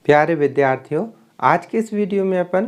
प्यारे विद्यार्थियों, आज के इस वीडियो में अपन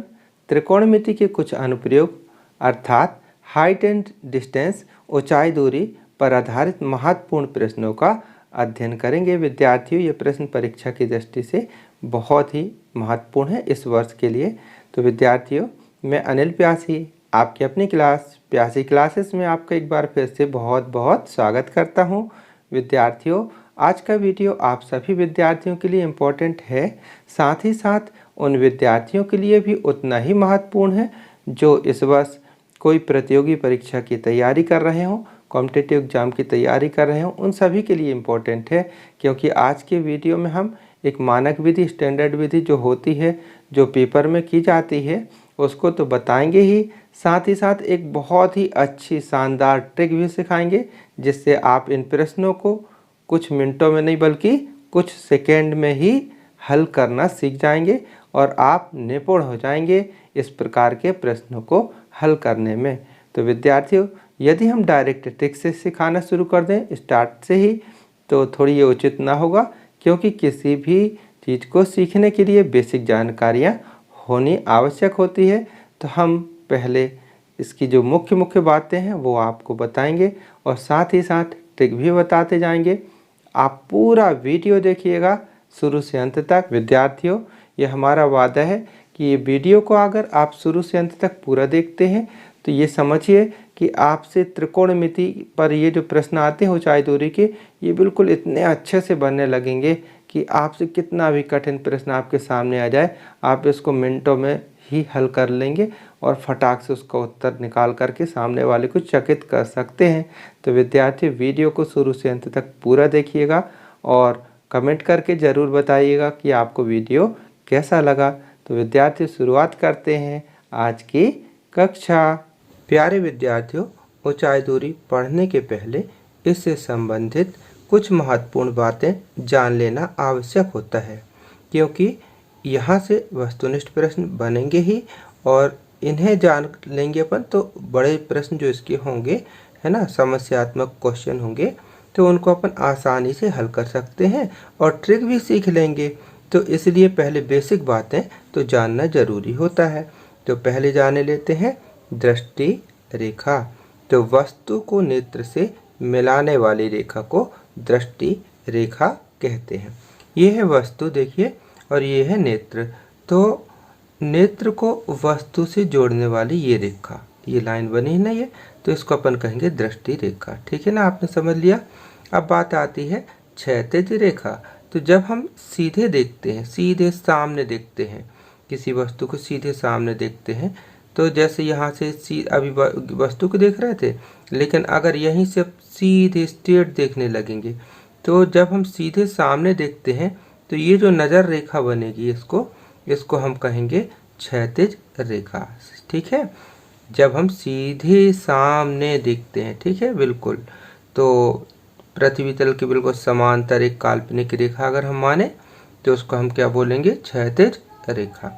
त्रिकोणमिति के कुछ अनुप्रयोग अर्थात हाइट एंड डिस्टेंस ऊंचाई दूरी पर आधारित महत्वपूर्ण प्रश्नों का अध्ययन करेंगे। विद्यार्थियों, ये प्रश्न परीक्षा की दृष्टि से बहुत ही महत्वपूर्ण है इस वर्ष के लिए। तो विद्यार्थियों, मैं अनिल प्यासी आपकी अपनी क्लास प्यासी क्लासेस में आपका एक बार फिर से बहुत बहुत स्वागत करता हूँ। विद्यार्थियों, आज का वीडियो आप सभी विद्यार्थियों के लिए इम्पोर्टेंट है, साथ ही साथ उन विद्यार्थियों के लिए भी उतना ही महत्वपूर्ण है जो इस वर्ष कोई प्रतियोगी परीक्षा की तैयारी कर रहे हों, कॉम्पिटिटिव एग्ज़ाम की तैयारी कर रहे हों, उन सभी के लिए इम्पोर्टेंट है। क्योंकि आज के वीडियो में हम एक मानक विधि, स्टैंडर्ड विधि जो होती है, जो पेपर में की जाती है, उसको तो बताएंगे ही, साथ ही साथ एक बहुत ही अच्छी शानदार ट्रिक भी सिखाएंगे जिससे आप इन प्रश्नों को कुछ मिनटों में नहीं बल्कि कुछ सेकेंड में ही हल करना सीख जाएंगे और आप निपुण हो जाएंगे इस प्रकार के प्रश्नों को हल करने में। तो विद्यार्थियों, यदि हम डायरेक्ट ट्रिक से सिखाना शुरू कर दें स्टार्ट से ही, तो थोड़ी ये उचित ना होगा, क्योंकि किसी भी चीज़ को सीखने के लिए बेसिक जानकारियाँ होनी आवश्यक होती है। तो हम पहले इसकी जो मुख्य बातें हैं वो आपको बताएंगे और साथ ही साथ ट्रिक भी बताते जाएंगे। आप पूरा वीडियो देखिएगा शुरू से अंत तक। विद्यार्थियों, ये हमारा वादा है कि ये वीडियो को अगर आप शुरू से अंत तक पूरा देखते हैं तो ये समझिए कि आपसे त्रिकोणमिति पर ये जो प्रश्न आते हैं ऊंचाई दूरी के, ये बिल्कुल इतने अच्छे से बनने लगेंगे कि आपसे कितना भी कठिन प्रश्न आपके सामने आ जाए, आप इसको मिनटों में ही हल कर लेंगे और फटाक से उसका उत्तर निकाल करके सामने वाले को चकित कर सकते हैं। तो विद्यार्थी, वीडियो को शुरू से अंत तक पूरा देखिएगा और कमेंट करके ज़रूर बताइएगा कि आपको वीडियो कैसा लगा। तो विद्यार्थी, शुरुआत करते हैं आज की कक्षा। प्यारे विद्यार्थियों, ऊंचाई दूरी पढ़ने के पहले इससे संबंधित कुछ महत्वपूर्ण बातें जान लेना आवश्यक होता है, क्योंकि यहाँ से वस्तुनिष्ठ प्रश्न बनेंगे ही और इन्हें जान लेंगे अपन तो बड़े प्रश्न जो इसके होंगे, है ना, समस्यात्मक क्वेश्चन होंगे, तो उनको अपन आसानी से हल कर सकते हैं और ट्रिक भी सीख लेंगे। तो इसलिए पहले बेसिक बातें तो जानना जरूरी होता है। तो पहले जाने लेते हैं दृष्टि रेखा। तो वस्तु को नेत्र से मिलाने वाली रेखा को दृष्टि रेखा कहते हैं। ये है वस्तु, देखिए, और ये है नेत्र। तो नेत्र को वस्तु से जोड़ने वाली ये रेखा, ये लाइन बनी है ना, ये तो इसको अपन कहेंगे दृष्टि रेखा। ठीक है ना, आपने समझ लिया। अब बात आती है क्षैतिज रेखा। तो जब हम सीधे देखते हैं, सीधे सामने देखते हैं, किसी वस्तु को सीधे सामने देखते हैं, तो जैसे यहाँ से अभी वस्तु को देख रहे थे, लेकिन अगर यहीं से सीधे स्ट्रेट देखने लगेंगे, तो जब हम सीधे सामने देखते हैं तो ये जो नज़र रेखा बनेगी, इसको हम कहेंगे क्षैतिज रेखा। ठीक है, जब हम सीधे सामने देखते हैं, ठीक है, बिल्कुल, तो पृथ्वी तल के बिल्कुल समांतर एक काल्पनिक रेखा अगर हम माने तो उसको हम क्या बोलेंगे, क्षैतिज रेखा।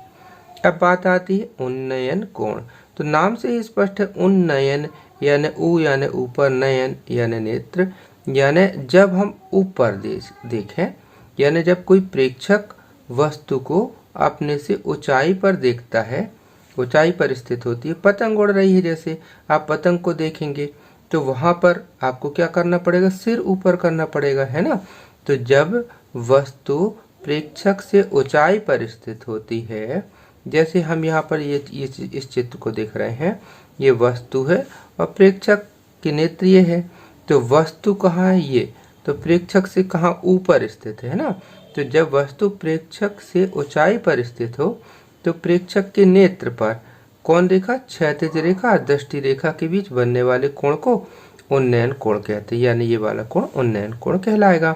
अब बात आती है उन्नयन कोण। तो नाम से ही स्पष्ट है, उन्नयन यानी ऊपर, नयन यानी नेत्र, यानी जब हम ऊपर देखें, यानी जब कोई प्रेक्षक वस्तु को अपने से ऊंचाई पर देखता है, ऊंचाई पर स्थित होती है, पतंग उड़ रही है, जैसे आप पतंग को देखेंगे तो वहां पर आपको क्या करना पड़ेगा, सिर ऊपर करना पड़ेगा, है ना। तो जब वस्तु प्रेक्षक से ऊंचाई पर स्थित होती है, जैसे हम यहाँ पर ये इस चित्र को देख रहे हैं, ये वस्तु है और प्रेक्षक की नेत्र ये है, तो वस्तु कहाँ है, ये तो प्रेक्षक से कहाँ, ऊपर स्थित है ना। तो जब वस्तु प्रेक्षक से ऊंचाई पर स्थित हो तो प्रेक्षक के नेत्र पर कौन रेखा, क्षैतिज रेखा, दृष्टि रेखा के बीच बनने वाले कोण को उन्नयन कोण कहते हैं, यानी ये वाला कोण उन्नयन कोण कहलाएगा।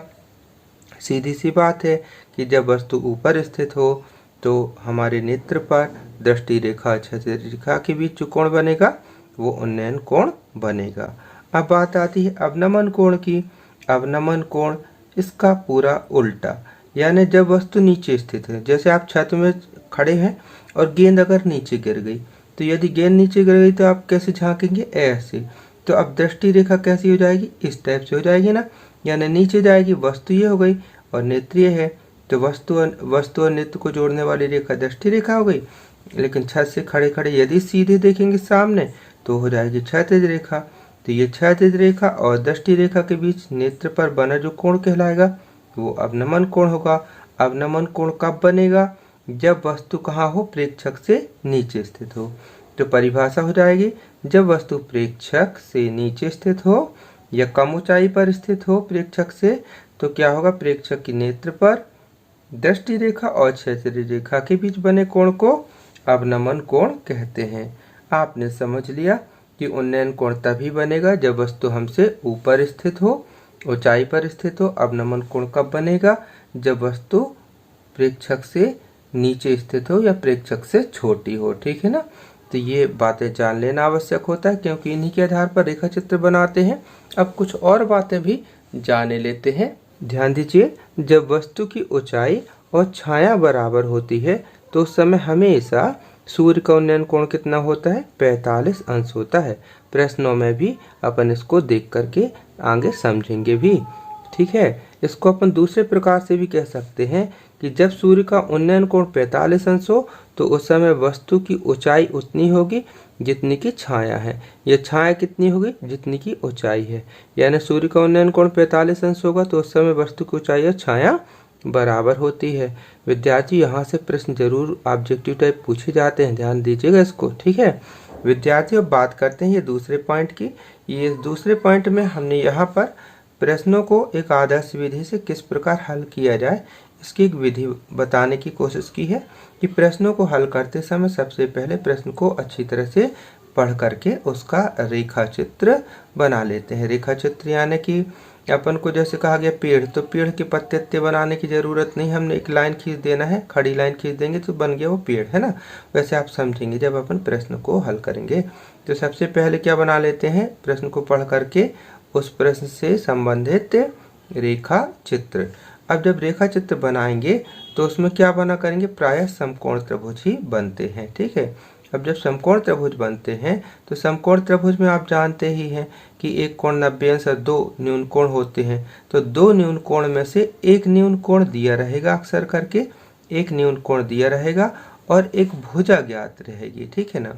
सीधी सी बात है कि जब वस्तु ऊपर स्थित हो तो हमारे नेत्र पर दृष्टि रेखा क्षैतिज रेखा के बीच जो कोण बनेगा वो उन्नयन कोण बनेगा। अब बात आती है अवनमन कोण की। अवनमन कोण इसका पूरा उल्टा, यानी जब वस्तु नीचे स्थित है, जैसे आप छत में खड़े हैं और गेंद अगर नीचे गिर गई, तो यदि गेंद नीचे गिर गई तो आप कैसे झांकेंगे, ऐसे। तो अब दृष्टि रेखा कैसी हो जाएगी, इस टाइप से हो जाएगी ना, यानी नीचे जाएगी, वस्तु ये हो गई और नेत्र ये है। तो वस्तु और नित्य को जोड़ने वाली रेखा दृष्टि रेखा हो गई। लेकिन छत से खड़े खड़े यदि सीधे देखेंगे सामने तो हो जाएगी क्षैतिज रेखा। तो ये क्षैतिज रेखा और दृष्टि रेखा के बीच नेत्र पर बना जो कोण कहलाएगा वो अवनमन कोण होगा। अवनमन कोण कब बनेगा? जब वस्तु कहाँ हो? प्रेक्षक से नीचे स्थित हो। तो परिभाषा हो जाएगी, जब वस्तु प्रेक्षक से नीचे स्थित हो या कम ऊंचाई पर स्थित हो प्रेक्षक से, तो क्या होगा? प्रेक्षक की नेत्र पर दृष्टि रेखा और क्षैतिज रेखा के बीच बने कोण को अवनमन कोण कहते हैं। आपने समझ लिया कि उन्नयन कोण तभी बनेगा जब वस्तु हमसे ऊपर स्थित हो, ऊंचाई पर स्थित हो। अवनमन कोण कब बनेगा? जब वस्तु प्रेक्षक से नीचे स्थित हो या प्रेक्षक से छोटी हो। ठीक है ना? तो ये बातें जान लेना आवश्यक होता है, क्योंकि इन्हीं के आधार पर रेखा चित्र बनाते हैं। अब कुछ और बातें भी जाने लेते हैं। ध्यान दीजिए, जब वस्तु की ऊंचाई और छाया बराबर होती है तो उस समय हमेशा सूर्य का उन्नयन कोण कितना होता है? 45 अंश होता है। प्रश्नों में भी अपन इसको देख करके आगे समझेंगे भी। ठीक है, इसको अपन दूसरे प्रकार से भी कह सकते हैं कि जब सूर्य का उन्नयन कोण 45 अंश हो तो उस समय वस्तु की ऊंचाई उतनी होगी जितनी की छाया है। यह छाया कितनी होगी? जितनी की ऊंचाई है। यानी सूर्य का उन्नयन कोण 45 अंश होगा तो उस समय वस्तु की ऊंचाई और छाया बराबर होती है। विद्यार्थी यहाँ से प्रश्न जरूर ऑब्जेक्टिव टाइप पूछे जाते हैं, ध्यान दीजिएगा इसको। ठीक है विद्यार्थी, अब बात करते हैं ये दूसरे पॉइंट की। ये दूसरे पॉइंट में हमने यहाँ पर प्रश्नों को एक आदर्श विधि से किस प्रकार हल किया जाए इसकी एक विधि बताने की कोशिश की है कि प्रश्नों को हल करते समय सबसे पहले प्रश्न को अच्छी तरह से पढ़ करके उसका रेखा चित्र बना लेते हैं। रेखा चित्र यानी कि अपन को जैसे कहा गया पेड़, तो पेड़ के पत्ते बनाने की जरूरत नहीं, हमने एक लाइन खींच देना है, खड़ी लाइन खींच देंगे तो बन गया वो पेड़, है ना। वैसे आप समझेंगे जब अपन प्रश्न को हल करेंगे। तो सबसे पहले क्या बना लेते हैं? प्रश्न को पढ़ करके उस प्रश्न से संबंधित रेखा चित्र। अब जब रेखा चित्र बनाएंगे तो उसमें क्या बना करेंगे? प्रायः समकोण त्रिभुज ही बनते हैं। ठीक है, अब जब समकोण त्रिभुज बनते हैं तो समकोण त्रिभुज में आप जानते ही हैं कि एक कोण 90 अंश और 2 न्यून कोण होते हैं। तो 2 न्यून कोण में से एक न्यून कोण दिया रहेगा, अक्सर करके एक न्यून कोण दिया रहेगा और एक भुजा ज्ञात रहेगी। ठीक है ना।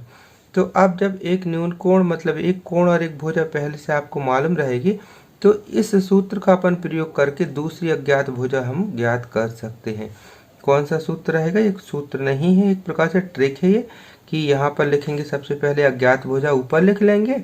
तो अब जब एक न्यून कोण मतलब एक कोण और एक भुजा पहले से आपको मालूम रहेगी तो इस सूत्र का अपन प्रयोग करके दूसरी अज्ञात भुजा हम ज्ञात कर सकते हैं। कौन सा सूत्र रहेगा? एक सूत्र नहीं है, एक प्रकार से ट्रिक है ये कि यहाँ पर लिखेंगे सबसे पहले अज्ञात भुजा ऊपर लिख लेंगे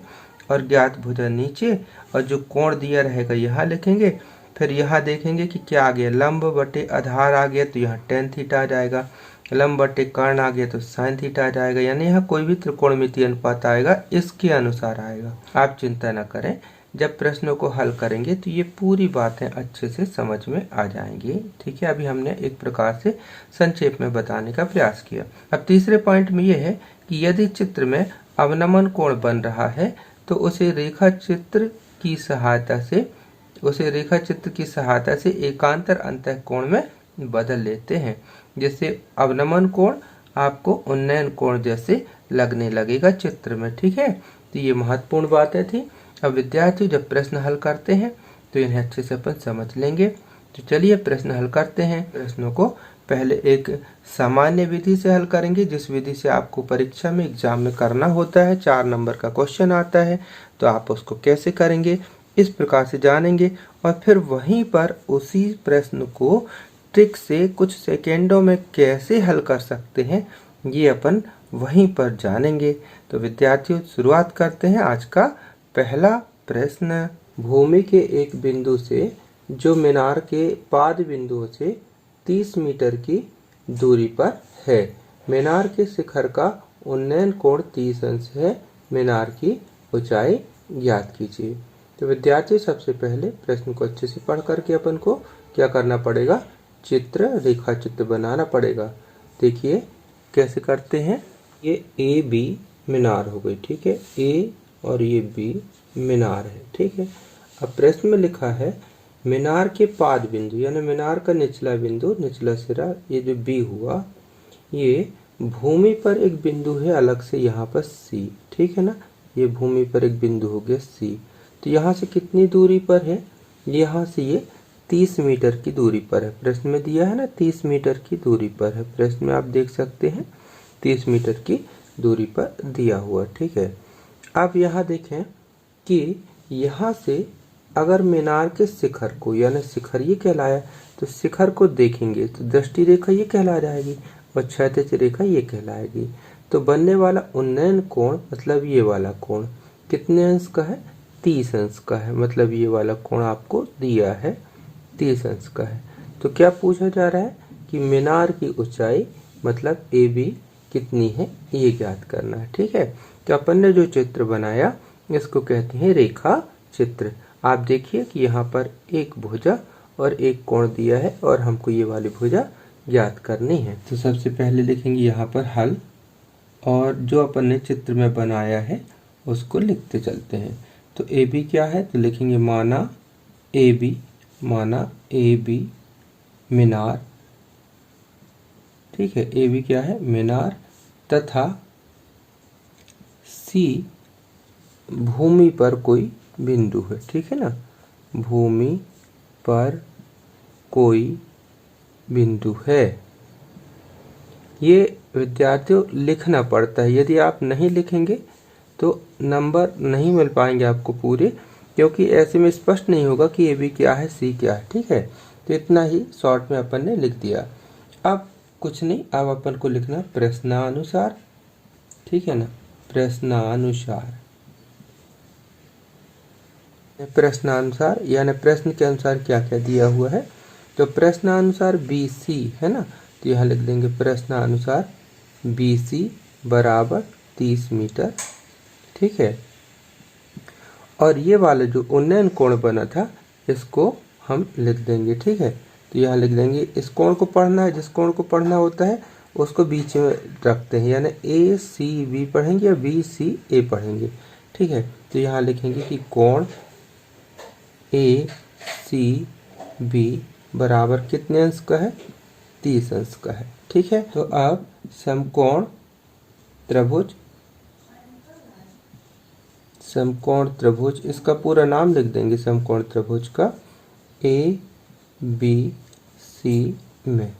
और ज्ञात भुजा नीचे, और जो कोण दिया रहेगा यहाँ लिखेंगे। फिर यहाँ देखेंगे कि क्या आ गया, लंब बटे आधार आ गया तो यहाँ tan थीटा आ जाएगा, लंब बटे कर्ण आ गया तो sin थीटा आ जाएगा। यानी यहाँ कोई भी त्रिकोणमितीय अनुपात आएगा इसके अनुसार आएगा। आप चिंता न करें, जब प्रश्नों को हल करेंगे तो ये पूरी बातें अच्छे से समझ में आ जाएंगी। ठीक है, अभी हमने एक प्रकार से संक्षेप में बताने का प्रयास किया। अब तीसरे पॉइंट में ये है कि यदि चित्र में अवनमन कोण बन रहा है तो उसे रेखा चित्र की सहायता से एकांतर अंतःकोण में बदल लेते हैं, जिससे अवनमन कोण आपको उन्नयन कोण जैसे लगने लगेगा चित्र में। ठीक है, तो ये महत्वपूर्ण बातें थी। अब विद्यार्थी जब प्रश्न हल करते हैं तो इन्हें अच्छे से अपन समझ लेंगे। तो चलिए प्रश्न हल करते हैं। प्रश्नों को पहले एक सामान्य विधि से हल करेंगे, जिस विधि से आपको परीक्षा में एग्जाम में करना होता है। 4 नंबर का क्वेश्चन आता है तो आप उसको कैसे करेंगे इस प्रकार से जानेंगे, और फिर वहीं पर उसी प्रश्न को ट्रिक से कुछ सेकेंडों में कैसे हल कर सकते हैं ये अपन वहीं पर जानेंगे। तो विद्यार्थियों शुरुआत करते हैं आज का पहला प्रश्न। भूमि के एक बिंदु से जो मीनार के पाद बिंदुओं से 30 मीटर की दूरी पर है, मीनार के शिखर का उन्नयन कोण 30 अंश है, मीनार की ऊंचाई ज्ञात कीजिए। तो विद्यार्थी सबसे पहले प्रश्न को अच्छे से पढ़ करके अपन को क्या करना पड़ेगा? रेखा चित्र बनाना पड़ेगा। देखिए कैसे करते हैं। ये ए बी मीनार हो गई, ठीक है, ए और ये बी मीनार है। ठीक है, अब प्रश्न में लिखा है मीनार के पाद बिंदु यानी मीनार का निचला बिंदु, निचला सिरा, ये जो बी हुआ, ये भूमि पर एक बिंदु है अलग से यहाँ पर सी। ठीक है ना, ये भूमि पर एक बिंदु हो गया सी। तो यहाँ से कितनी दूरी पर है? यहाँ से ये 30 मीटर की दूरी पर है। प्रश्न में दिया है ना 30 मीटर की दूरी पर है, प्रश्न में आप देख सकते हैं 30 मीटर की दूरी पर दिया हुआ। ठीक है, अब यहाँ देखें कि यहाँ से अगर मीनार के शिखर को, यानी शिखर ये कहलाया, तो शिखर को देखेंगे तो दृष्टि रेखा ये कहला जाएगी और क्षैतिज रेखा ये कहलाएगी। तो बनने वाला उन्नयन कोण मतलब ये वाला कोण कितने अंश का है? 30 अंश का है। मतलब ये वाला कोण आपको दिया है 30 अंश का है। तो क्या पूछा जा रहा है कि मीनार की ऊंचाई मतलब AB कितनी है ये ज्ञात करना है। ठीक है, तो अपन ने जो चित्र बनाया इसको कहते हैं रेखा चित्र। आप देखिए कि यहाँ पर एक भुजा और एक कोण दिया है और हमको ये वाली भुजा ज्ञात करनी है। तो सबसे पहले लिखेंगे यहाँ पर हल और जो अपन ने चित्र में बनाया है उसको लिखते चलते हैं। तो AB क्या है? तो लिखेंगे माना AB मीनार। ठीक है, AB क्या है? मीनार तथा C भूमि पर कोई बिंदु है। ठीक है ना, भूमि पर कोई बिंदु है। ये विद्यार्थियों लिखना पड़ता है, यदि आप नहीं लिखेंगे तो नंबर नहीं मिल पाएंगे आपको पूरे, क्योंकि ऐसे में स्पष्ट नहीं होगा कि AB क्या है C क्या है। ठीक है, तो इतना ही शॉर्ट में अपन ने लिख दिया। अब कुछ नहीं, अब अपन को लिखना प्रश्नानुसार। ठीक है ना, प्रश्नानुसार यानी प्रश्न के अनुसार क्या क्या दिया हुआ है। तो प्रश्नानुसार BC है ना, तो यहाँ लिख देंगे प्रश्नानुसार BC बराबर 30 मीटर। ठीक है, और ये वाला जो उन्नयन कोण बना था इसको हम लिख देंगे। ठीक है, तो यहाँ लिख देंगे इस कोण को पढ़ना है, जिस कोण को पढ़ना होता है उसको बीच में रखते हैं, यानी ACB पढ़ेंगे या BCA पढ़ेंगे। ठीक है, तो यहाँ लिखेंगे कि कोण ACB बराबर कितने अंश का है? 30 अंश का है। ठीक है, तो अब समकोण त्रिभुज इसका पूरा नाम लिख देंगे समकोण त्रिभुज का ABC में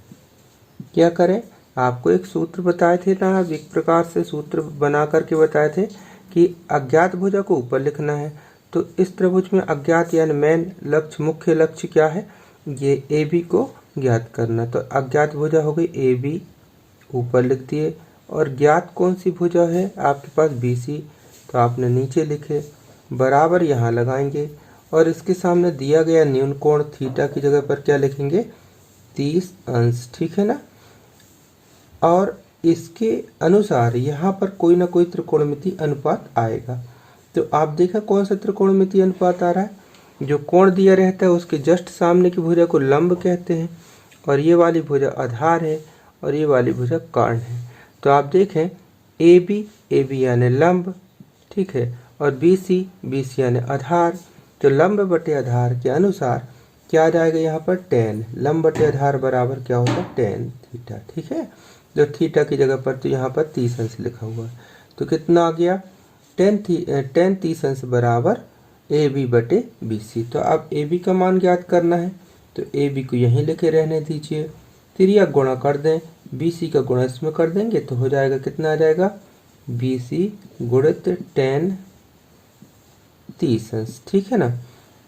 क्या करें? आपको एक सूत्र बताए थे ना, एक प्रकार से सूत्र बना करके बताए थे कि अज्ञात भुजा को ऊपर लिखना है। तो इस त्रिभुज में अज्ञात यानी मेन लक्ष्य, मुख्य लक्ष्य क्या है? ये AB को ज्ञात करना। तो अज्ञात भुजा हो गई AB, ऊपर लिख दिए, और ज्ञात कौन सी भुजा है आपके पास? BC, तो आपने नीचे लिखे, बराबर यहाँ लगाएंगे और इसके सामने दिया गया न्यून कोण थीटा की जगह पर क्या लिखेंगे? 30 अंश। ठीक है ना, और इसके अनुसार यहाँ पर कोई ना कोई त्रिकोणमितीय अनुपात आएगा। तो आप देखा कौन सा त्रिकोणमितीय अनुपात आ रहा है? जो कोण दिया रहता है उसके जस्ट सामने की भुजा को लंब कहते हैं, और ये वाली भुजा आधार है और ये वाली भुजा कर्ण है। तो आप देखें AB यानी लंब, ठीक है, और BC यानी आधार। तो लंब बटे आधार के अनुसार क्या आ जाएगा यहाँ पर? tan। लंब बटे आधार बराबर क्या होता है? tan theta. ठीक है, जो थीटा की जगह पर तो यहाँ पर 30 अंश लिखा हुआ है, तो कितना आ गया? tan 30 अंश बराबर AB बटे BC। तो अब AB का मान ज्ञात करना है, तो AB को यहीं लिखे रहने दीजिए, तिर्यक गुणा कर दें, BC का गुणा इसमें कर देंगे तो हो जाएगा, कितना आ जाएगा? BC गुणित tan 30 अंश। ठीक है ना,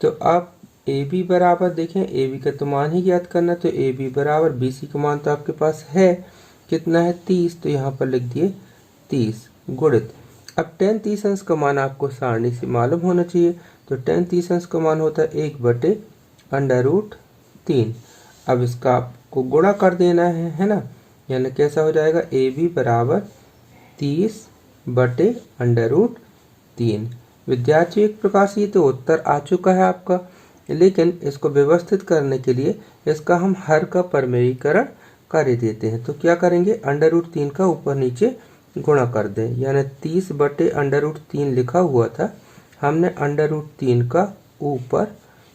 तो अब AB बराबर देखें, AB का तो मान ही ज्ञात करना, तो AB बराबर BC का मान तो आपके पास है, कितना है? 30, तो यहाँ पर लिख दिए 30 गुणित। अब tan 30 अंश का मान आपको सारणी से मालूम होना चाहिए, तो tan 30 अंश का मान होता है 1/√3। अब इसका आपको गुणा कर देना है ना, यानी कैसा हो जाएगा? AB बराबर 30/√3। विद्यार्थियों एक प्रकार से ये तो उत्तर आ चुका है आपका, लेकिन इसको व्यवस्थित करने के लिए इसका हम हर का परिमेयीकरण कर देते हैं। तो क्या करेंगे? √3 का ऊपर नीचे गुणा कर दें, यानी 30/√3 लिखा हुआ था, हमने √3 का ऊपर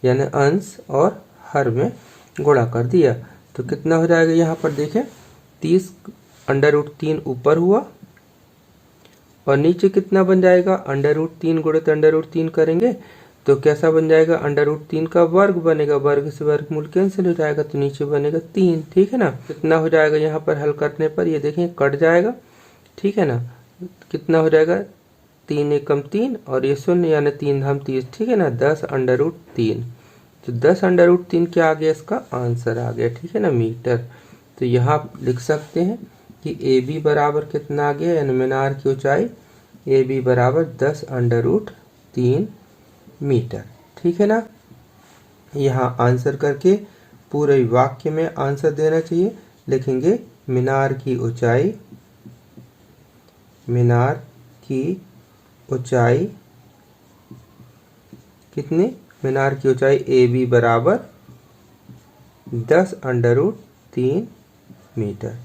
यानी अंश और हर में गुणा कर दिया। तो कितना हो जाएगा? यहाँ पर देखें 30/√3 ऊपर हुआ और नीचे कितना बन जाएगा? √3 गुणित √3 करेंगे तो कैसा बन जाएगा, √3 का वर्ग बनेगा, वर्ग से वर्गमूल कैंसिल हो जाएगा तो नीचे बनेगा 3। ठीक है ना, कितना हो जाएगा यहाँ पर हल करने पर, ये देखें कट जाएगा। ठीक है ना, कितना हो जाएगा, 3 एकम 3 और ये 0 यानी 3 धाम 30। ठीक है ना, 10√3। तो 10√3 क्या आ गया, इसका आंसर आ गया। ठीक है ना, मीटर। तो यहाँ आप लिख सकते हैं कि ए बी बराबर कितना आ गया, यानी मीनार की ऊंचाई ए बी बराबर 10√3 मीटर। ठीक है ना, यहाँ आंसर करके पूरे वाक्य में आंसर देना चाहिए। लिखेंगे मीनार की ऊंचाई, मीनार की ऊंचाई कितनी, मीनार की ऊंचाई ए बी बराबर 10√3 मीटर।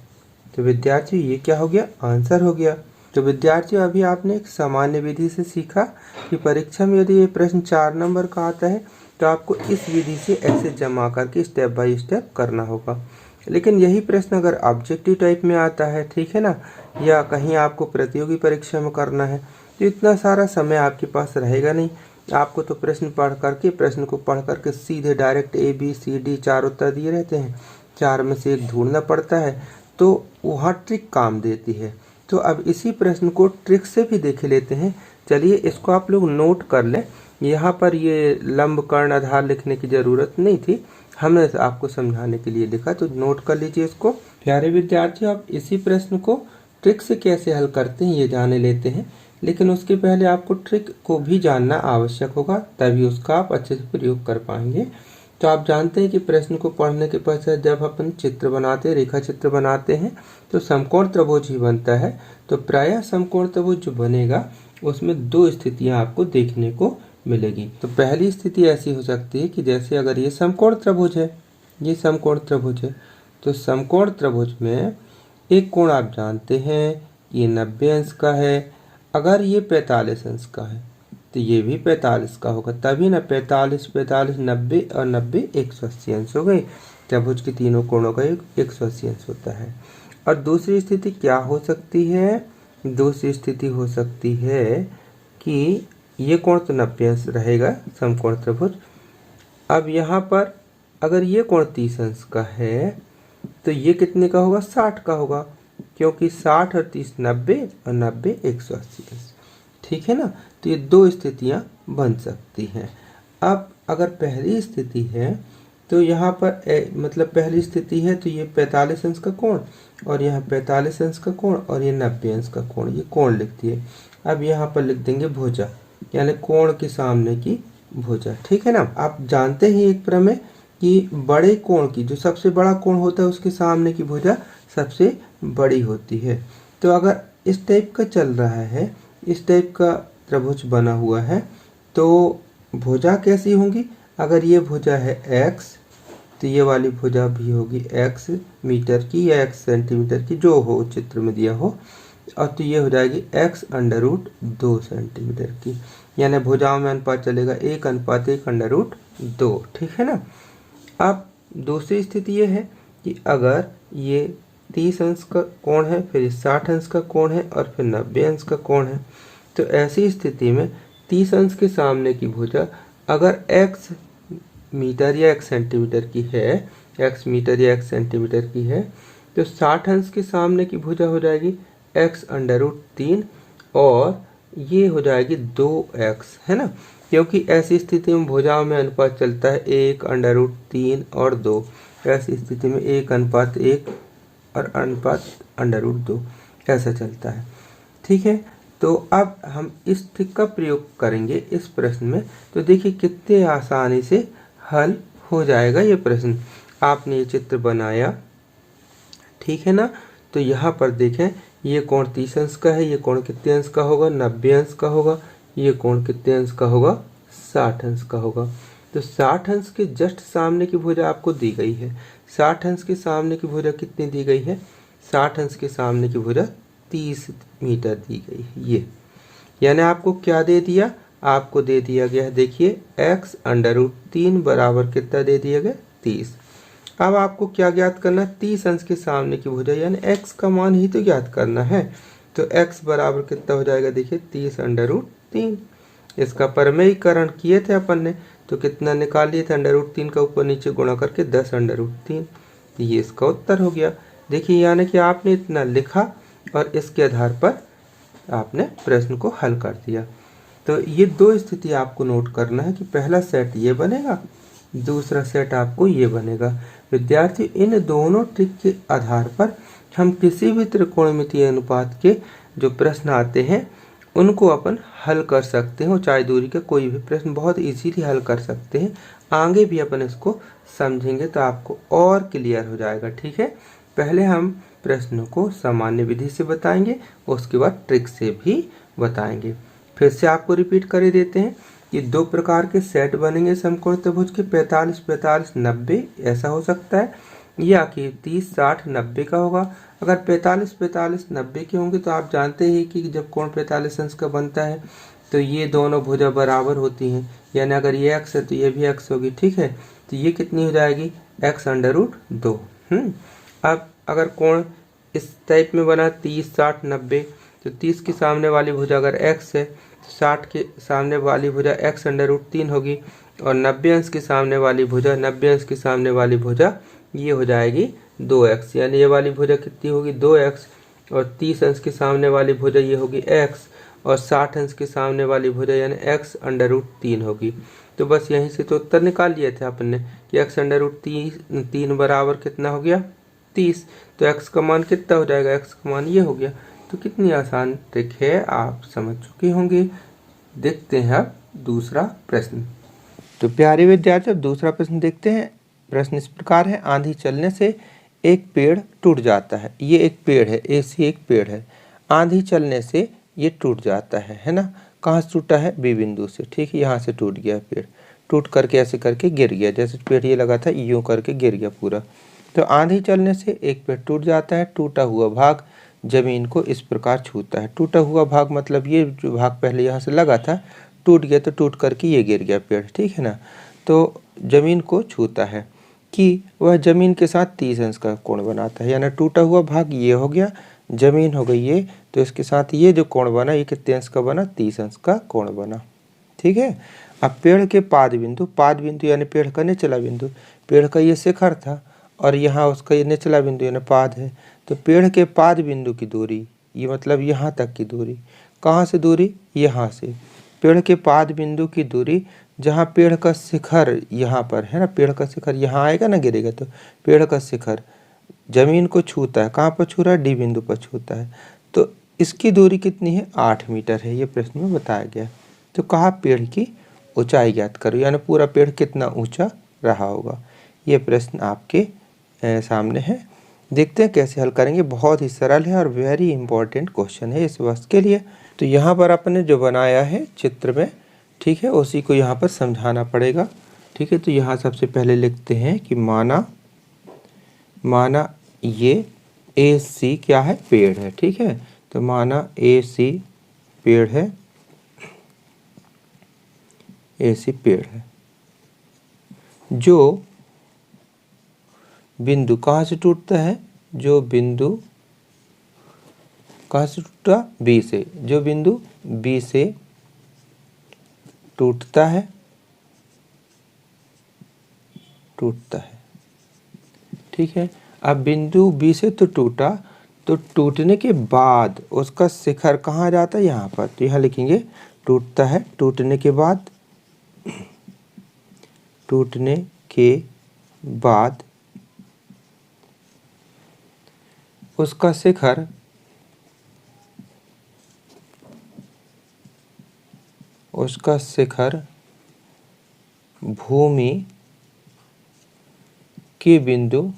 तो विद्यार्थियों ये क्या हो गया, आंसर हो गया। तो विद्यार्थियों अभी आपने एक सामान्य विधि से सीखा कि परीक्षा में यदि ये प्रश्न 4 नंबर का आता है तो आपको इस विधि से ऐसे जमा करके स्टेप बाय स्टेप करना होगा। लेकिन यही प्रश्न अगर ऑब्जेक्टिव टाइप में आता है, ठीक है ना, या कहीं आपको प्रतियोगी परीक्षा में करना है तो इतना सारा समय आपके पास रहेगा नहीं। आपको तो प्रश्न को पढ़ करके सीधे direct A B C D 4 उत्तर दिए रहते हैं, 4 में से एक ढूंढना पड़ता है, तो वहाँ ट्रिक काम देती है। तो अब इसी प्रश्न को ट्रिक से भी देख लेते हैं। चलिए इसको आप लोग नोट कर लें। यहाँ पर ये लंब कर्ण आधार लिखने की ज़रूरत नहीं थी, हमने आपको समझाने के लिए लिखा, तो नोट कर लीजिए इसको। प्यारे विद्यार्थियों, आप इसी प्रश्न को ट्रिक से कैसे हल करते हैं ये जाने लेते हैं, लेकिन उसके पहले आपको ट्रिक को भी जानना आवश्यक होगा, तभी उसका आप अच्छे से प्रयोग कर पाएंगे। तो आप जानते हैं कि प्रश्न को पढ़ने के पश्चात जब अपन चित्र बनाते हैं, रेखा चित्र बनाते हैं, तो समकोण त्रिभुज ही बनता है। तो प्रायः समकोण त्रिभुज जो बनेगा उसमें 2 स्थितियां आपको देखने को मिलेगी। तो पहली स्थिति ऐसी हो सकती है कि जैसे अगर ये समकोण त्रिभुज है, ये समकोण त्रिभुज है, तो समकोण त्रिभुज में एक कोण आप जानते हैं ये 90 अंश का है। अगर ये 45 अंश का है तो ये भी 45 का होगा, तभी ना 45, 45, 90 और 90 180 अंश हो गए। त्रिभुज के तीनों कोणों का 180 अंश होता है। और दूसरी स्थिति क्या हो सकती है, दूसरी स्थिति हो सकती है कि ये कोण तो 90 अंश रहेगा समकोण त्रिभुज। अब यहाँ पर अगर ये कोण 30 अंश का है तो ये कितने का होगा, 60 का होगा, क्योंकि 60 और 30 90 और 90 180 अंश। ठीक है ना, तो ये 2 स्थितियां बन सकती हैं। अब अगर पहली स्थिति है तो यहाँ पर मतलब पहली स्थिति है तो ये 45 अंश का कोण और यहाँ 45 अंश का कोण और ये 90 अंश का कोण, ये कोण लिख दिए। अब यहाँ पर लिख देंगे भुजा, यानी कोण के सामने की भुजा। ठीक है ना, आप जानते हैं एक प्रमेय कि बड़े कोण की, जो सबसे बड़ा कोण होता है उसके सामने की भुजा सबसे बड़ी होती है। तो अगर इस टाइप का चल रहा है, इस टाइप का त्रिभुज बना हुआ है, तो भुजा कैसी होंगी, अगर ये भुजा है x तो ये वाली भुजा भी होगी x मीटर की या x सेंटीमीटर की, जो हो चित्र में दिया हो, और तो ये हो जाएगी x√2 सेंटीमीटर की, यानी भुजाओं में अनुपात चलेगा 1:1 ठीक है ना। अब दूसरी स्थिति ये है कि अगर ये 30 अंश का कोण है, फिर 60 अंश का कोण है और फिर 90 अंश का कोण है, तो ऐसी स्थिति में 30 अंश के सामने की भुजा अगर x मीटर या x सेंटीमीटर की है, x मीटर या x सेंटीमीटर की है, तो 60 अंश के सामने की भुजा हो जाएगी x√3 और ये हो जाएगी 2x, है ना, क्योंकि ऐसी स्थिति में भुजाओं में अनुपात चलता है 1√3 और 2। ऐसी स्थिति में 1:1 और अनुपात √2 ऐसा चलता है। ठीक है, तो अब हम इस ट्रिक का प्रयोग करेंगे इस प्रश्न में। तो देखिए कितने आसानी से हल हो जाएगा ये प्रश्न। आपने ये चित्र बनाया, ठीक है ना, तो यहाँ पर देखें ये कोण 30 अंश का है, ये कोण कितने अंश का होगा, 90 अंश का होगा, ये कोण कितने अंश का होगा, 60 अंश का होगा। तो 60 अंश के जस्ट सामने की भुजा आपको दी गई है। 60 अंश के सामने की भुजा कितनी दी गई है, 60 अंश के सामने की भुजा 30 मीटर दी गई है। ये यानी आपको क्या दे दिया, आपको दे दिया गया है, देखिए x√3 बराबर कितना दे दिया गया, 30। अब आपको क्या ज्ञात करना है, 30 अंश के सामने की भुजा, यानी x का मान ही तो ज्ञात करना है। तो x बराबर कितना हो जाएगा, देखिए 30√3। इसका परिमेयीकरण किए थे अपन ने, तो कितना निकालिए थे, √3 का ऊपर नीचे गुणा करके 10 √3। ये इसका उत्तर हो गया। देखिए यानी कि आपने इतना लिखा और इसके आधार पर आपने प्रश्न को हल कर दिया। तो ये दो स्थिति आपको नोट करना है कि पहला सेट ये बनेगा, दूसरा सेट आपको ये बनेगा। विद्यार्थी इन दोनों ट्रिक के आधार पर हम किसी भी त्रिकोणमितीय अनुपात के जो प्रश्न आते हैं उनको अपन हल कर सकते हैं। ऊंचाई दूरी के कोई भी प्रश्न बहुत इजीली हल कर सकते हैं। आगे भी अपन इसको समझेंगे तो आपको और क्लियर हो जाएगा। ठीक है, पहले हम प्रश्नों को सामान्य विधि से बताएंगे, उसके बाद ट्रिक से भी बताएंगे। फिर से आपको रिपीट कर देते हैं कि दो प्रकार के सेट बनेंगे समकोण त्रिभुज के, 45 45 90 ऐसा हो सकता है, या कि 30 60 90 का होगा। अगर 45 45 90 के होंगे तो आप जानते हैं कि जब कोण 45 अंश का बनता है तो ये दोनों भुजा बराबर होती हैं, यानी अगर ये x है तो ये भी x होगी। ठीक है, तो ये कितनी हो जाएगी, x√2। अब अगर कोण इस टाइप में बना 30 60 90, तो 30 के सामने वाली भुजा अगर x है तो 60 के सामने वाली भुजा x√3 होगी, और 90 अंश के सामने वाली भुजा 90 अंश के सामने वाली भुजा ये हो जाएगी 2x, यानी ये वाली भुजा कितनी होगी 2x, और 30 अंश के सामने वाली भुजा ये होगी x, और 60 अंश के सामने वाली भुजा यानी x√3 होगी। तो बस यहीं से तो उत्तर निकाल लिए थे अपन ने कि x√3 बराबर कितना हो गया 30। तो x का मान कितना हो जाएगा, x का मान ये हो गया। तो कितनी आसान ट्रिक है, आप समझ चुके होंगे। देखते हैं अब दूसरा प्रश्न। तो प्यारे विद्यार्थी अब दूसरा प्रश्न देखते हैं। प्रश्न इस प्रकार है, आंधी चलने से एक पेड़ टूट जाता है। ये एक पेड़ है, ऐसी एक पेड़ है, आंधी चलने से ये टूट जाता है ना। कहाँ से टूटा है, बी बिंदु से। ठीक है, यहाँ से टूट गया पेड़, टूट करके ऐसे करके गिर गया, जैसे पेड़ ये लगा था यूं करके गिर गया पूरा। तो आंधी चलने से एक पेड़ टूट जाता है, टूटा हुआ भाग जमीन को इस प्रकार छूता है। टूटा हुआ भाग मतलब ये जो भाग पहले यहाँ से लगा था टूट गया, तो टूट करके ये गिर गया पेड़। ठीक है ना, तो जमीन को छूता है कि वह जमीन के साथ 30 अंश का कोण बनाता है, यानी टूटा हुआ भाग ये हो गया, जमीन हो गई ये, तो इसके साथ ये जो कोण बना ये कितने अंश का बना, 30 अंश का कोण बना। ठीक है, अब पेड़ के पाद बिंदु यानी पेड़ का निचला बिंदु, पेड़ का ये शिखर था और यहाँ उसका ये निचला बिंदु यानी पाद है। तो पेड़ के पाद बिंदु की दूरी, ये मतलब यहाँ तक की दूरी, कहाँ से दूरी, यहाँ से। पेड़ के पाद बिंदु की दूरी, जहाँ पेड़ का शिखर यहाँ पर है ना, पेड़ का शिखर यहाँ आएगा ना, गिरेगा तो पेड़ का शिखर जमीन को छूता है, कहाँ पर छू रहा है, डी बिंदु पर छूता है। तो इसकी दूरी कितनी है, 8 मीटर है, ये प्रश्न में बताया गया। तो कहा पेड़ की ऊंचाई ज्ञात करो, यानी पूरा पेड़ कितना ऊंचा रहा होगा। ये प्रश्न आपके सामने है, देखते हैं कैसे हल करेंगे। बहुत ही सरल है और वेरी इंपॉर्टेंट क्वेश्चन है इस वर्ष के लिए। तो यहाँ पर आपने जो बनाया है चित्र में, ठीक है, उसी को यहाँ पर समझाना पड़ेगा। ठीक है, तो यहाँ सबसे पहले लिखते हैं कि माना ये AC क्या है, पेड़ है। ठीक है, तो माना AC पेड़ है, AC पेड़ है, जो बिंदु कहाँ से टूटता है, जो बिंदु कहाँ से टूटा, B से, जो बिंदु B से टूटता है ठीक है। अब बिंदु B से तो टूटा, तो टूटने के बाद उसका शिखर कहाँ जाता है, यहाँ पर। तो यहाँ लिखेंगे टूटता है, टूटने के बाद उसका शिखर भूमि के बिंदु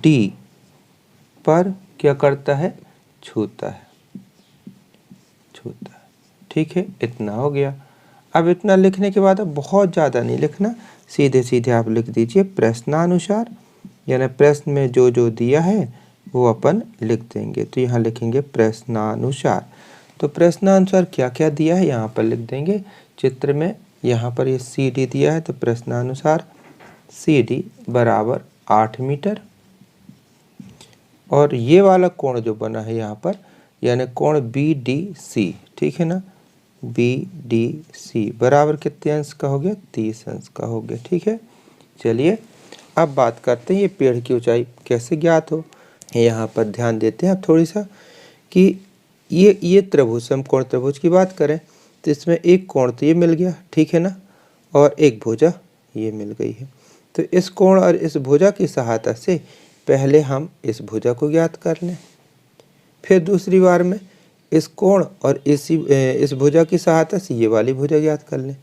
D पर क्या करता है, छूता है। ठीक है, इतना हो गया। अब इतना लिखने के बाद अब बहुत ज़्यादा नहीं लिखना, सीधे सीधे आप लिख दीजिए प्रश्नानुसार, यानी प्रश्न में जो जो दिया है वो अपन लिख देंगे। तो यहाँ लिखेंगे प्रश्नानुसार। तो प्रश्नानुसार क्या क्या दिया है यहाँ पर लिख देंगे चित्र में। यहाँ पर ये CD दिया है, तो प्रश्नानुसार CD बराबर 8 मीटर, और ये वाला कोण जो बना है यहाँ पर यानी कोण BDC, ठीक है ना, BDC बराबर कितने अंश का हो गया, 30 अंश का हो गया, ठीक है। चलिए अब बात करते हैं ये पेड़ की ऊंचाई कैसे ज्ञात हो। यहाँ पर ध्यान देते हैं अब थोड़ी सा कि ये त्रिभुज, समकोण त्रिभुज की बात करें तो इसमें एक कोण तो ये मिल गया, ठीक है ना, और एक भुजा ये मिल गई है। तो इस कोण और इस भुजा की सहायता से पहले हम इस भुजा को ज्ञात कर लें, फिर दूसरी बार में इस कोण और इस भुजा की सहायता से ये वाली भुजा ज्ञात कर लें,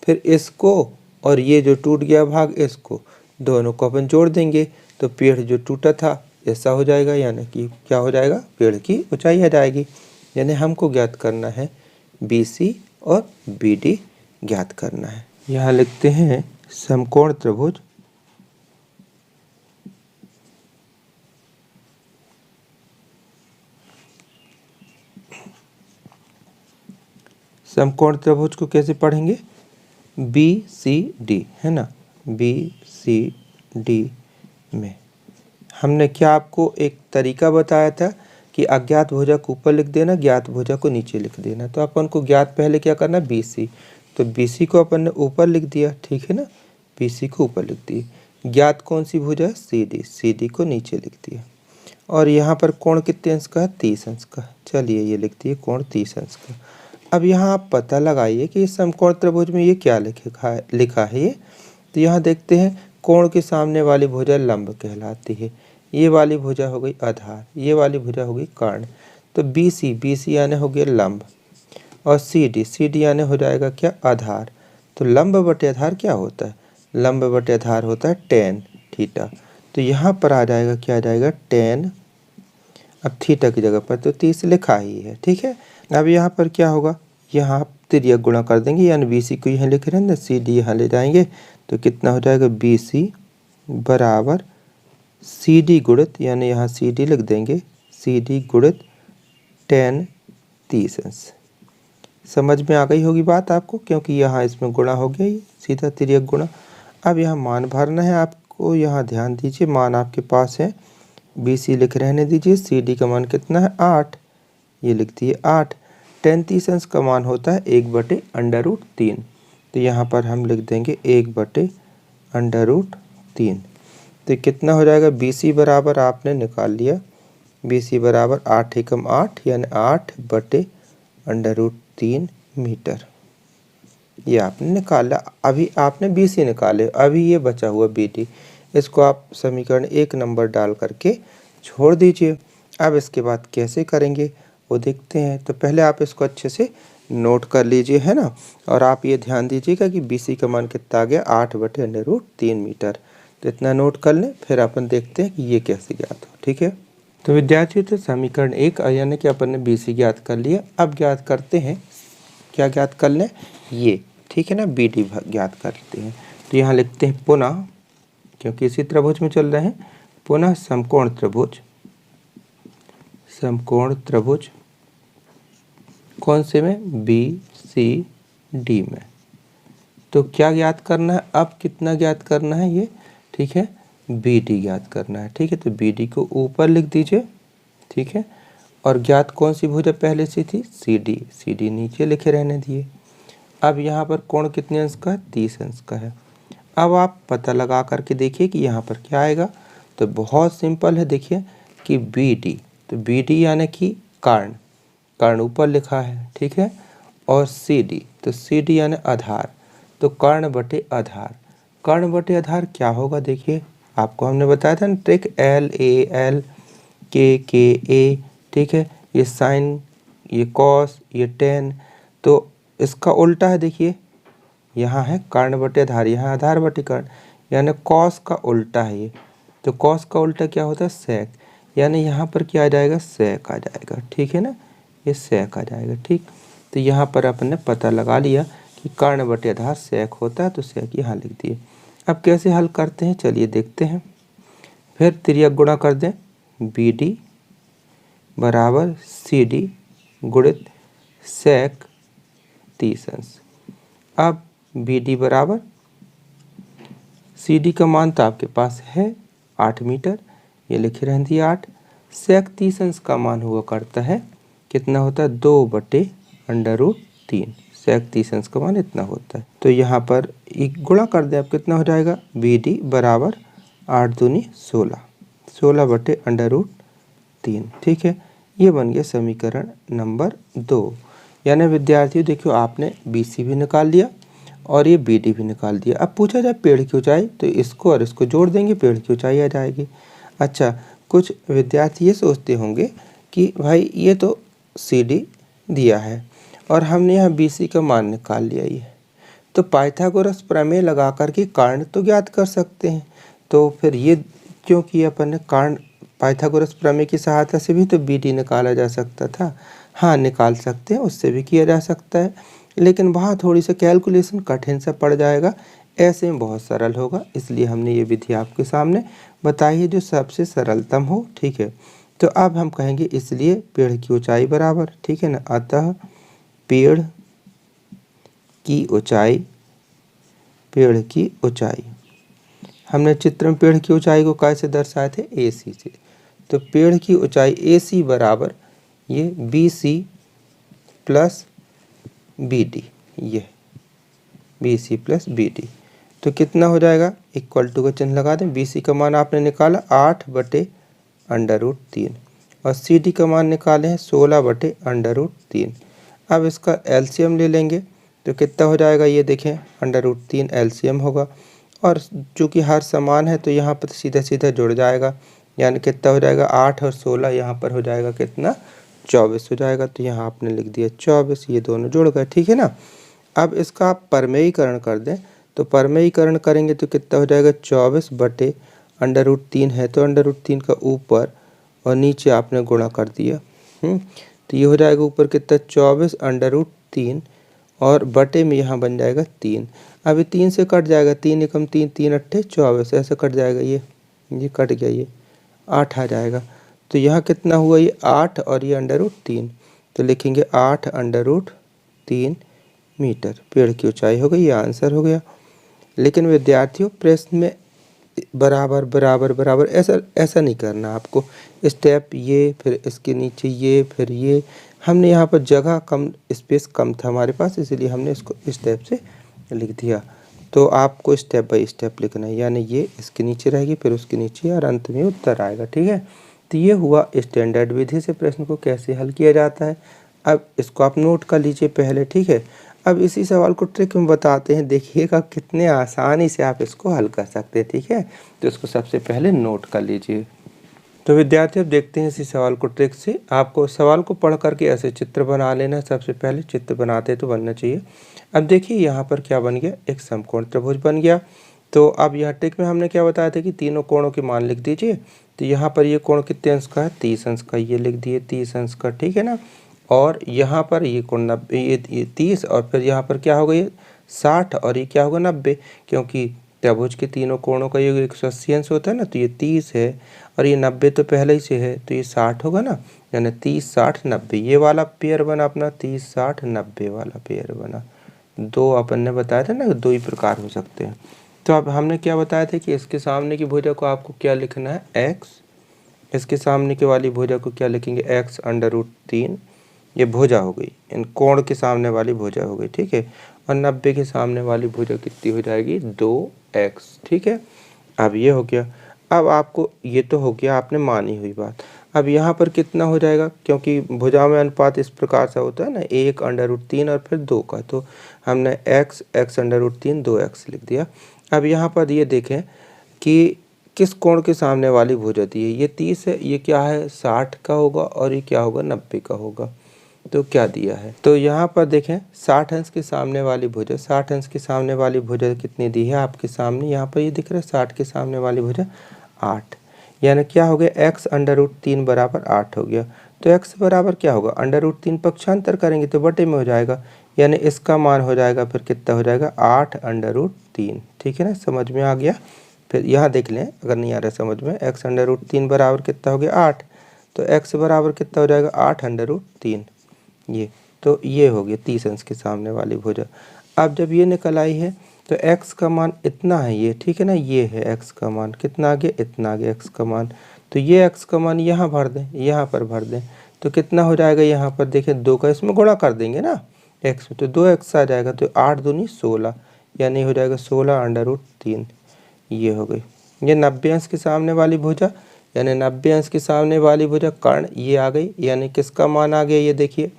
फिर इसको और ये जो टूट गया भाग इसको दोनों को अपन जोड़ देंगे तो पेड़ जो टूटा था ऐसा हो जाएगा, यानी कि क्या हो जाएगा, पेड़ की ऊंचाई आ जाएगी। यानी हमको ज्ञात करना है BC और BD ज्ञात करना है। यहाँ लिखते हैं समकोण त्रिभुज समकोण त्रिभुज को कैसे पढ़ेंगे, BCD है ना, BCD में हमने क्या आपको एक तरीका बताया था कि अज्ञात भुजा को ऊपर लिख देना, ज्ञात भुजा को नीचे लिख देना। तो अपन को ज्ञात पहले क्या करना, BC, तो BC को अपन ने ऊपर लिख दिया, ठीक है ना, BC को ऊपर लिख दिया। ज्ञात कौन सी भुजा है, CD, CD को नीचे लिख दिया। और यहाँ पर कोण कितने अंश का है, 30 अंश का। चलिए ये लिख दिए कोण 30 अंश का। अब यहाँ आप पता लगाइए कि इस समकोण त्रिभुज में ये क्या लिखा है ये। तो यहाँ देखते हैं कोण के सामने वाली भुजा लंब कहलाती है, ये वाली भुजा हो गई आधार, ये वाली भुजा हो गई कर्ण। तो BC यानी हो गया लंब और CD यानी हो जाएगा क्या, आधार। तो लंब बटे आधार क्या होता है, लंब बटे आधार होता है tan थीटा। तो यहाँ पर आ जाएगा क्या, आ जाएगा tan, अब थीटा की जगह पर तो 30 लिखा ही है, ठीक है। अब यहाँ पर क्या होगा, यहाँ तिर्यक गुणा कर देंगे, यानी BC को यहाँ लिख रहे हैं ना, CD यहाँ ले जाएंगे तो कितना हो जाएगा, BC बराबर CD गुणित, यानी यहाँ CD लिख देंगे, CD गुणित tan 30 अंश। समझ में आ गई होगी बात आपको, क्योंकि यहाँ इसमें गुणा हो गया, ये सीधा तिर्यक गुणा। अब यहाँ मान भरना है आपको, यहाँ ध्यान दीजिए, मान आपके पास है, BC लिख रहने दीजिए, CD का मान कितना है 8, ये लिख दिए 8। tan 30 अंश का मान होता है 1/√3, तो यहाँ पर हम लिख देंगे 1/√3। तो कितना हो जाएगा, BC बराबर आपने निकाल लिया, BC बराबर 8 एकम 8 यानी 8/√3 मीटर, ये आपने निकाला। अभी आपने BC निकाले, अभी ये बचा हुआ BD, इसको आप समीकरण 1 नंबर डाल करके छोड़ दीजिए। अब इसके बाद कैसे करेंगे वो देखते हैं। तो पहले आप इसको अच्छे से नोट कर लीजिए, है ना, और आप ये ध्यान दीजिएगा कि BC का मान कितना आ गया, 8/√3 मीटर। तो इतना नोट कर लें, फिर अपन देखते हैं कि ये कैसे ज्ञात हो, ठीक है। तो विद्यार्थी, तो समीकरण 1 यानी कि अपन ने BC ज्ञात कर लिया। अब ज्ञात करते हैं, क्या ज्ञात कर लें, ये, ठीक है ना, BD ज्ञात करते हैं। तो यहाँ लिखते हैं पुनः, क्योंकि इसी त्रिभुज में चल रहे हैं, पुनः समकोण त्रिभुज, समकोण त्रिभुज कौन से में, BCD में। तो क्या ज्ञात करना है, अब कितना ज्ञात करना है ये, ठीक है, BD ज्ञात करना है, ठीक है। तो BD को ऊपर लिख दीजिए, ठीक है, और ज्ञात कौन सी भुजा पहले से थी, CD नीचे लिखे रहने दिए। अब यहाँ पर कोण कितने अंश का है, 30 अंश का है। अब आप पता लगा करके देखिए कि यहाँ पर क्या आएगा। तो बहुत सिंपल है, देखिए कि BD, तो BD यानी कि कर्ण ऊपर लिखा है, ठीक है, और CD, तो CD यानी आधार, तो कर्ण बटे आधार क्या होगा, देखिए आपको हमने बताया था ना ट्रिक, LA K ठीक है, ये साइन, ये कॉस, ये टेन, तो इसका उल्टा है, देखिए यहाँ है कर्ण बटे आधार, यहाँ आधार बटे कर्ण, यानी कॉस का उल्टा है ये। तो कॉस का उल्टा क्या होता है, सेक, यानी यहाँ पर क्या आ जाएगा, सेक आ जाएगा, ठीक है ना, ये सेक आ जाएगा, ठीक। तो यहाँ पर अपन ने पता लगा लिया कि कर्ण बटे आधार सेक होता है, तो सेक यहाँ लिख दिए। अब कैसे हल करते हैं, चलिए देखते हैं। फिर तिर्यक गुणा कर दें, BD बराबर CD गुणित सेक 30 अंश। अब BD बराबर CD का मान तो आपके पास है 8 मीटर, ये लिखे रहती है 8, सेक 30 अंश का मान हुआ करता है कितना होता है 2/√3। सेक 30 अंश का मान इतना होता है। तो यहाँ पर एक गुणा कर दें, अब कितना हो जाएगा BD बराबर 8 दूनी 16, 16/√3। ठीक है, ये बन गया समीकरण नंबर 2। यानी विद्यार्थियों देखियो, आपने BC भी निकाल लिया और ये BD भी निकाल दिया। अब पूछा जाए पेड़ की ऊंचाई, तो इसको और इसको जोड़ देंगे, पेड़ की ऊंचाई आ जाएगी। अच्छा, कुछ विद्यार्थी ये सोचते होंगे कि भाई ये तो CD दिया है और हमने यहाँ BC का मान निकाल लिया, ये तो पाइथागोरस प्रमेय लगा करके कारण तो ज्ञात कर सकते हैं। तो फिर ये क्योंकि अपन ने कारण पाइथागोरस प्रमेय की सहायता से भी तो BD निकाला जा सकता था। हाँ, निकाल सकते हैं, उससे भी किया जा सकता है, लेकिन वहाँ थोड़ी सी कैलकुलेशन कठिन सा पड़ जाएगा। ऐसे में बहुत सरल होगा, इसलिए हमने ये विधि आपके सामने बताई है जो सबसे सरलतम हो। ठीक है, तो अब हम कहेंगे इसलिए पेड़ की ऊंचाई बराबर, ठीक है ना, अतः पेड़ की ऊंचाई, हमने चित्र में पेड़ की ऊंचाई को कैसे दर्शाए थे, AC से। तो पेड़ की ऊंचाई AC बराबर ये BC प्लस BD, ये BC प्लस BD। तो कितना हो जाएगा, इक्वल टू का चिन्ह लगा दें। BC का मान आपने निकाला 8/√3 और CD का मान निकाले हैं 16/√3। अब इसका LCM ले लेंगे तो कितना हो जाएगा, ये देखें √3 LCM होगा और चूँकि हर समान है तो यहाँ पर सीधा सीधा जुड़ जाएगा, यानी कितना हो जाएगा 8 और 16, यहाँ पर हो जाएगा कितना 24 हो जाएगा। तो यहाँ आपने लिख दिया 24, ये दोनों जुड़ गए। ठीक है ना। अब इसका आप परमेयीकरण कर दें, तो परमेयीकरण करेंगे तो कितना हो जाएगा 24/√3 है तो √3 का ऊपर और नीचे आपने गुणा कर दिया। तो ये हो जाएगा ऊपर कितना 24/√3 और बटे में यहाँ बन जाएगा 3। अभी 3 से कट जाएगा, 3 एकम 3, 3 अट्ठे 24, ऐसे कट जाएगा, ये कट गया, ये 8 आ जाएगा। तो यहाँ कितना हुआ, ये 8 और ये √3, तो लिखेंगे 8/√3 मीटर पेड़ की ऊंचाई हो गई। ये आंसर हो गया। लेकिन विद्यार्थियों प्रश्न में बराबर बराबर बराबर ऐसा नहीं करना आपको, स्टेप ये फिर इसके नीचे ये फिर ये, हमने यहाँ पर जगह कम, स्पेस कम था हमारे पास, इसलिए हमने इसको स्टेप से लिख दिया। तो आपको स्टेप बाय स्टेप लिखना है, यानी ये इसके नीचे रहेगी फिर उसके नीचे और अंत में उत्तर आएगा। ठीक है, तो ये हुआ स्टैंडर्ड विधि से प्रश्न को कैसे हल किया जाता है। अब इसको आप नोट कर लीजिए पहले। ठीक है, अब इसी सवाल को ट्रिक में बताते हैं, देखिएगा कितने आसानी से आप इसको हल कर सकते हैं। ठीक है, तो इसको सबसे पहले नोट कर लीजिए। तो विद्यार्थी अब देखते हैं इसी सवाल को ट्रिक से। आपको सवाल को पढ़ करके ऐसे चित्र बना लेना, सबसे पहले चित्र बनाते तो बनना चाहिए। अब देखिए यहाँ पर क्या बन गया, एक समकोण त्रिभुज बन गया। तो अब यहाँ ट्रिक में हमने क्या बताया था कि तीनों कोणों के मान लिख दीजिए। तो यहाँ पर ये कोण कितने अंश का है, 30 अंश का, ये लिख दिए 30 अंश का। ठीक है ना, और यहाँ पर ये कोण 90, ये 30 और फिर यहाँ पर क्या होगा, ये 60 और ये क्या होगा 90, क्योंकि त्रिभुज के तीनों कोणों का ये 180 अंश होता है ना। तो ये 30 है और ये 90 तो पहले ही से है, तो ये 60 होगा ना, यानी 30 60 90, ये वाला पेयर बना अपना, 30 60 90 वाला पेयर बना। दो अपन ने बताया था ना, दो ही प्रकार हो सकते हैं। तो अब हमने क्या बताया था कि इसके सामने की भुजा को आपको क्या लिखना है, x, इसके सामने की वाली भुजा को क्या लिखेंगे, x/√3। ये भुजा हो गई, इन कोण के सामने वाली भुजा हो गई। ठीक है, और 90 के सामने वाली भुजा कितनी हो जाएगी, 2x। ठीक है, अब ये हो गया। अब आपको ये तो हो गया, आपने मानी हुई बात। अब यहाँ पर कितना हो जाएगा, क्योंकि भुजा में अनुपात इस प्रकार से होता है ना, 1/√3 और फिर 2 का, तो हमने x/√3 2x लिख दिया। अब यहाँ पर ये देखें कि किस कोण के सामने वाली भुजा दी है, ये 30 है, ये क्या है 60 का होगा और ये क्या होगा 90 का होगा। तो क्या दिया है, तो यहाँ पर देखें 60 अंश के सामने वाली भुजा, 60 अंश के सामने वाली भुजा कितनी दी है आपके सामने, यहाँ पर ये दिख रहा है 60 के सामने वाली भुजा 8, यानी क्या हो गया x/√3 बराबर 8 हो गया। तो x बराबर क्या होगा, √3 पक्षांतर करेंगे तो बटे में हो जाएगा, यानी इसका मान हो जाएगा फिर कितना हो जाएगा 8/√3। ठीक है ना, समझ में आ गया। फिर यहाँ देख लें, अगर नहीं आ रहा समझ में, x/√3 बराबर कितना हो गया 8, तो x बराबर कितना हो जाएगा 8/√3, ये तो ये हो गया 30 अंश के सामने वाली भुजा। अब जब ये निकल आई है तो x का मान इतना है ये, ठीक है ना, ये है x का मान, कितना आ गया, इतना आ गया x का मान। तो ये x का मान यहाँ भर दें, यहाँ पर भर दें, तो कितना हो जाएगा, यहाँ पर देखें 2 का इसमें गुणा कर देंगे ना x में, तो 2x आ जाएगा, तो 8 दूनी 16, यानी हो जाएगा 16√3। ये हो गई। ये 90 अंश के सामने वाली भुजा, यानी 90 अंश के सामने वाली भुजा कर्ण ये आ गई, यानी किसका मान आ गया, ये देखिए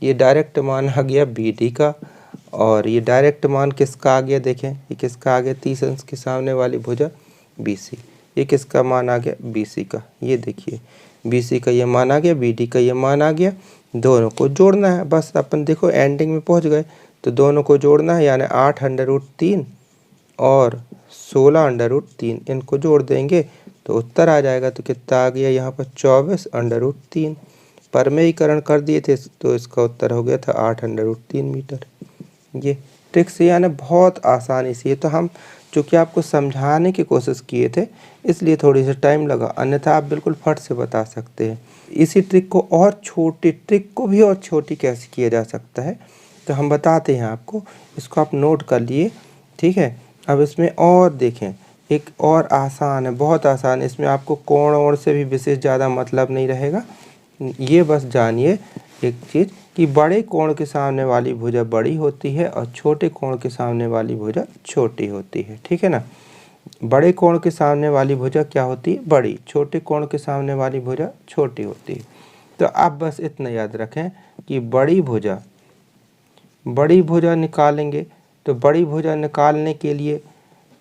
ये डायरेक्ट मान आ गया BD का, और ये डायरेक्ट मान किसका आ गया, देखें ये किसका आ गया, 30 अंश के सामने वाली भुजा BC, ये किसका मान आ गया, BC का। ये देखिए BC का ये मान आ गया, BD का ये मान आ गया, दोनों को जोड़ना है बस। अपन देखो एंडिंग में पहुंच गए, तो दोनों को जोड़ना है, यानी 8√3 और 16√3 इनको जोड़ देंगे तो उत्तर आ जाएगा। तो कितना आ गया यहाँ पर 24√3। परमेयीकरण कर दिए थे तो इसका उत्तर हो गया था 8√3 मीटर। ये ट्रिक से यानी बहुत आसानी से, ये तो हम चूँकि आपको समझाने की कोशिश किए थे इसलिए थोड़ी सा टाइम लगा, अन्यथा आप बिल्कुल फट से बता सकते हैं। इसी ट्रिक को और छोटी ट्रिक को भी और छोटी कैसे किया जा सकता है तो हम बताते हैं आपको, इसको आप नोट कर लिए, ठीक है। अब इसमें और देखें, एक और आसान है, बहुत आसान है, इसमें आपको कोण और से भी विशेष ज़्यादा मतलब नहीं रहेगा। ये बस जानिए एक चीज़ कि बड़े कोण के सामने वाली भुजा बड़ी होती है और छोटे कोण के सामने वाली भुजा छोटी होती है, ठीक है ना। बड़े कोण के सामने वाली भुजा क्या होती है, बड़ी, छोटे कोण के सामने वाली भुजा छोटी होती है। तो आप बस इतना याद रखें कि बड़ी भुजा निकालेंगे, तो बड़ी भुजा निकालने के लिए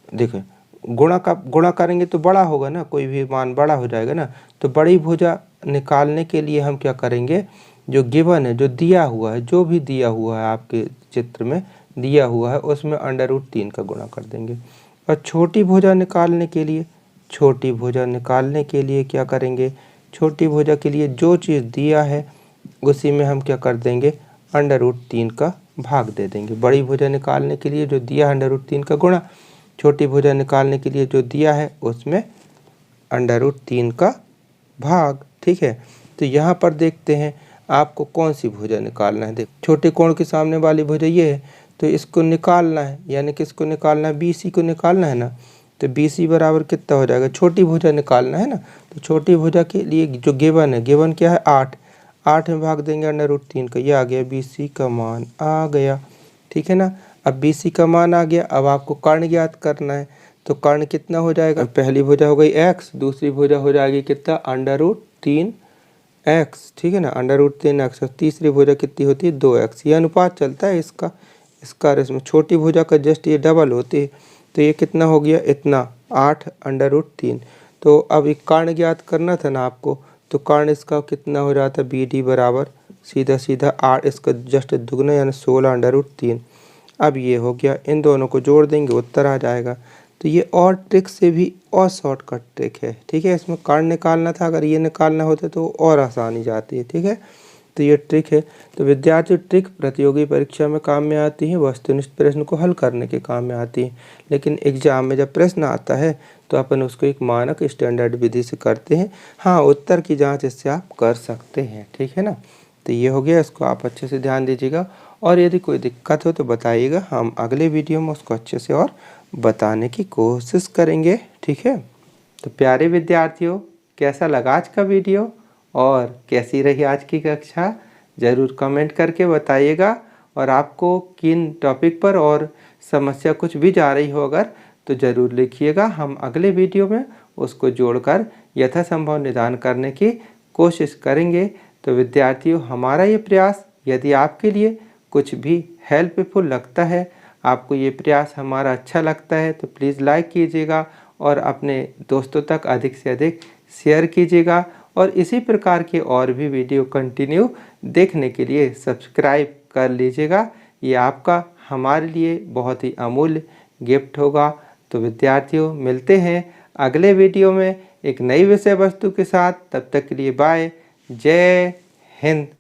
देखें गुणा करेंगे तो बड़ा होगा ना, कोई भी मान बड़ा हो जाएगा ना। तो बड़ी भुजा निकालने के लिए हम क्या करेंगे, जो गिवन है, जो दिया हुआ है, जो भी दिया हुआ है आपके चित्र में दिया हुआ है उसमें √3 का गुणा कर देंगे। और छोटी भुजा निकालने के लिए क्या करेंगे, छोटी भुजा के लिए जो चीज़ दिया है उसी में हम क्या कर देंगे, √3 का भाग दे देंगे। बड़ी भुजा निकालने के लिए जो दिया है √3 का गुणा, छोटी भुजा निकालने के लिए जो दिया है उसमें √3 का भाग, ठीक है। तो यहाँ पर देखते हैं आपको कौन सी भुजा निकालना है। देख छोटे कोण के सामने वाली भुजा ये है, तो इसको निकालना है, यानी किसको निकालना है, BC को निकालना है ना। तो BC बराबर कितना हो जाएगा, छोटी भुजा निकालना है ना। तो छोटी भुजा के लिए जो गिवन है, गिवन क्या है 8 में भाग देंगे √3 का, ये आ गया BC का मान आ गया, ठीक है ना। अब BC का मान आ गया, अब आपको कर्ण ज्ञात करना है। तो कर्ण कितना हो जाएगा, पहली भुजा हो गई x, दूसरी भुजा हो जाएगी कितना √3x, ठीक है ना, √3x, और तीसरी भुजा कितनी होती है 2x। ये अनुपात चलता है इसका इसमें छोटी भुजा का जस्ट ये डबल होती है। तो ये कितना हो गया, इतना 8√3। तो अब एक कर्ण ज्ञात करना था ना आपको, तो कर्ण इसका कितना हो जाता है, BD बराबर सीधा 8, इसका जस्ट दुगना यानी 16√3। अब ये हो गया, इन दोनों को जोड़ देंगे उत्तर आ जाएगा। तो ये और ट्रिक से भी और शॉर्टकट ट्रिक है, ठीक है। इसमें कर्ण निकालना था, अगर ये निकालना होता तो और आसानी जाती है, ठीक है। तो ये ट्रिक है। तो विद्यार्थी ट्रिक प्रतियोगी परीक्षा में काम में आती है, वस्तुनिष्ठ प्रश्न को हल करने के काम में आती है। लेकिन एग्जाम में जब प्रश्न आता है तो अपन उसको एक मानक स्टैंडर्ड विधि से करते हैं। हाँ, उत्तर की जाँच इससे आप कर सकते हैं, ठीक है ना। तो ये हो गया, इसको आप अच्छे से ध्यान दीजिएगा, और यदि कोई दिक्कत हो तो बताइएगा, हम अगले वीडियो में उसको अच्छे से और बताने की कोशिश करेंगे, ठीक है। तो प्यारे विद्यार्थियों, कैसा लगा आज का वीडियो और कैसी रही आज की कक्षा, ज़रूर कमेंट करके बताइएगा। और आपको किन टॉपिक पर और समस्या कुछ भी जा रही हो अगर, तो ज़रूर लिखिएगा, हम अगले वीडियो में उसको जोड़कर यथासंभव निदान करने की कोशिश करेंगे। तो विद्यार्थियों, हमारा ये प्रयास यदि आपके लिए कुछ भी हेल्पफुल लगता है, आपको ये प्रयास हमारा अच्छा लगता है, तो प्लीज़ लाइक कीजिएगा और अपने दोस्तों तक अधिक से अधिक शेयर कीजिएगा। और इसी प्रकार के और भी वीडियो कंटिन्यू देखने के लिए सब्सक्राइब कर लीजिएगा। ये आपका हमारे लिए बहुत ही अमूल्य गिफ्ट होगा। तो विद्यार्थियों, मिलते हैं अगले वीडियो में एक नई विषय वस्तु के साथ। तब तक के लिए बाय, जय हिंद।